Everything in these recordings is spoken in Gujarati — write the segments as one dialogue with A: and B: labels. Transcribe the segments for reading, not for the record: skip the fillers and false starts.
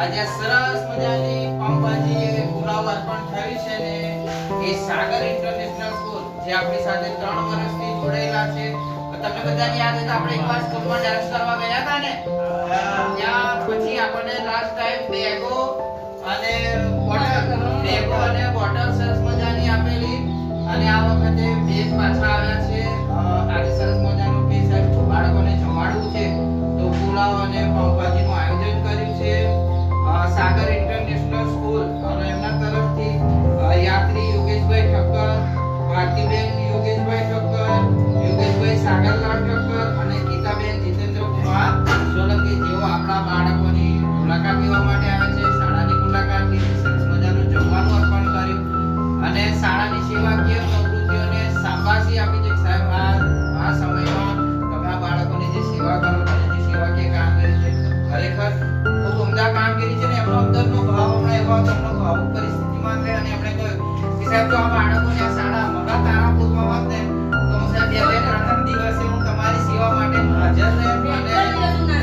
A: આજે સરસ મજાની પાઉંભાજી પુલાવ અર્પણ થયું છે ને એ સાગર ઇન્ટરનેશનલ સ્કૂલ જે આપણી સાથે 3 વર્ષથી જોડાયેલા છે. તમને બધાને યાદ હોય તો આપણે એકવાર સ્કૂલમાં ડાન્સ કરવા ગયા હતા ને, ત્યાં પછી આપણને લાસ્ટ ટાઈમ બેગો અને બોટલ સરસ મજાની આપેલી અને આ વખતે બેગ પાછા આવ્યા છે. આજે સરસ મજાનું કે સાહેબ બાળકોને જમાડવું છે તો પુલાવ અને પાઉંભાજીનું આયોજન કર્યું છે સાગર ઇન્ટરનેશનલ સ્કૂલ અને એમના તરફથી યાત્રી યોગેશભાઈ ઠક્કર, ભારતીબેન યોગેશભાઈ ઠક્કર, યોગેશભાઈ સાગરલાલ ઠક્કર અને ગીતાબેન જીતેન્દ્ર કુમાર સોલંકી જેઓ આપણા બાળકોની મુલાકાત લેવા માટે આવે છે. શાળાની મુલાકાત લીધી, સરસ મજાનું જમવાનું અર્પણ કર્યું અને શાળાની સેવાકીય પ્રવૃત્તિઓને શાબાશી આપી છે. સાહેબ આ સમયમાં તમે આ બાળકોની જે સેવા કરો છો, જે સેવાકીય કામગીરી છે, ખરેખર ખૂબ ઉમદા કામગીરી છે ને એમનો અંદરનો ભાવ હમણાં એવો તમને ભાવુક પરિસ્થિતિમાં રહે અને એમણે કહ્યું કે સાહેબ જો આ બાળકોને આ શાળા મગા તારાપુરમાં હોત ને તો હું સાહેબ 2-3 દિવસે હું તમારી સેવા માટે હાજર રહે અને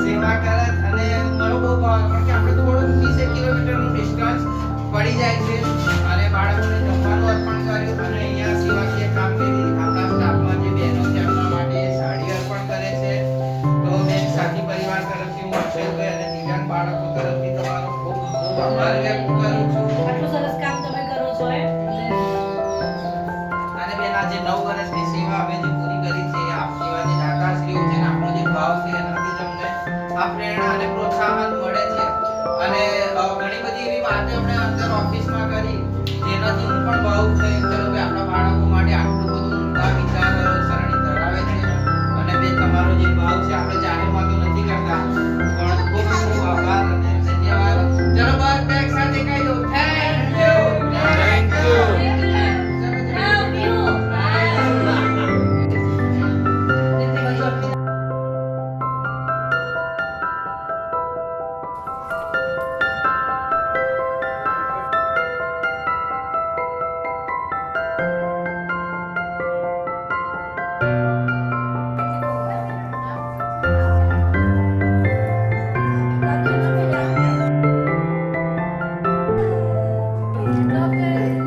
A: સેવા કરત અને મારો બહુ ભાવ કારણ કે આપણે તો થોડું 20 કિલોમીટરનું ડિસ્ટન્સ પડી જાય છે અને બાળકોને જમવાનું અર્પણ કર્યું અને અહીંયા સેવાકીય કામગીરી આપણા સ્ટાફમાં જે બહેનો છે એમના માટે સાડી અર્પણ કરે છે. તો બેન સાથી પરિવાર તરફથી હું અક્ષયભાઈ અને દિવ્યાંગ બાળકો તરફથી તમારો ખૂબ ખૂબ આભાર વ્યક્ત કરું છું.
B: આટલું સરસ કામ તમે કરો છો
A: અને બેન આજે 9 વર્ષની સેવા અમે જે પૂરી કરી છે આપ સેવાની દાતાશ્રીઓ છે ને આપણો જે ભાવ છે એનાથી તમને આ પ્રેરણા અને પ્રોત્સાહન મળે છે અને ઘણી બધી એવી વાતો આપણે અંદર ઓફિસમાં કરી જેનાથી હું પણ ભાવુક થઈ ચલો કે આપણા બાળકો માટે આટલું બધું ઊંડા વિચાર સરણી ધરાવે છે અને બેન તમારો જે ભાવ છે આપણે જાહેરમાં તો નથી કરતા પણ ખૂબ ખૂબ આભાર અને ધન્યવાદ. ચલો બધા એક સાથે કહી દો થેન્ક યુ.
B: Okay.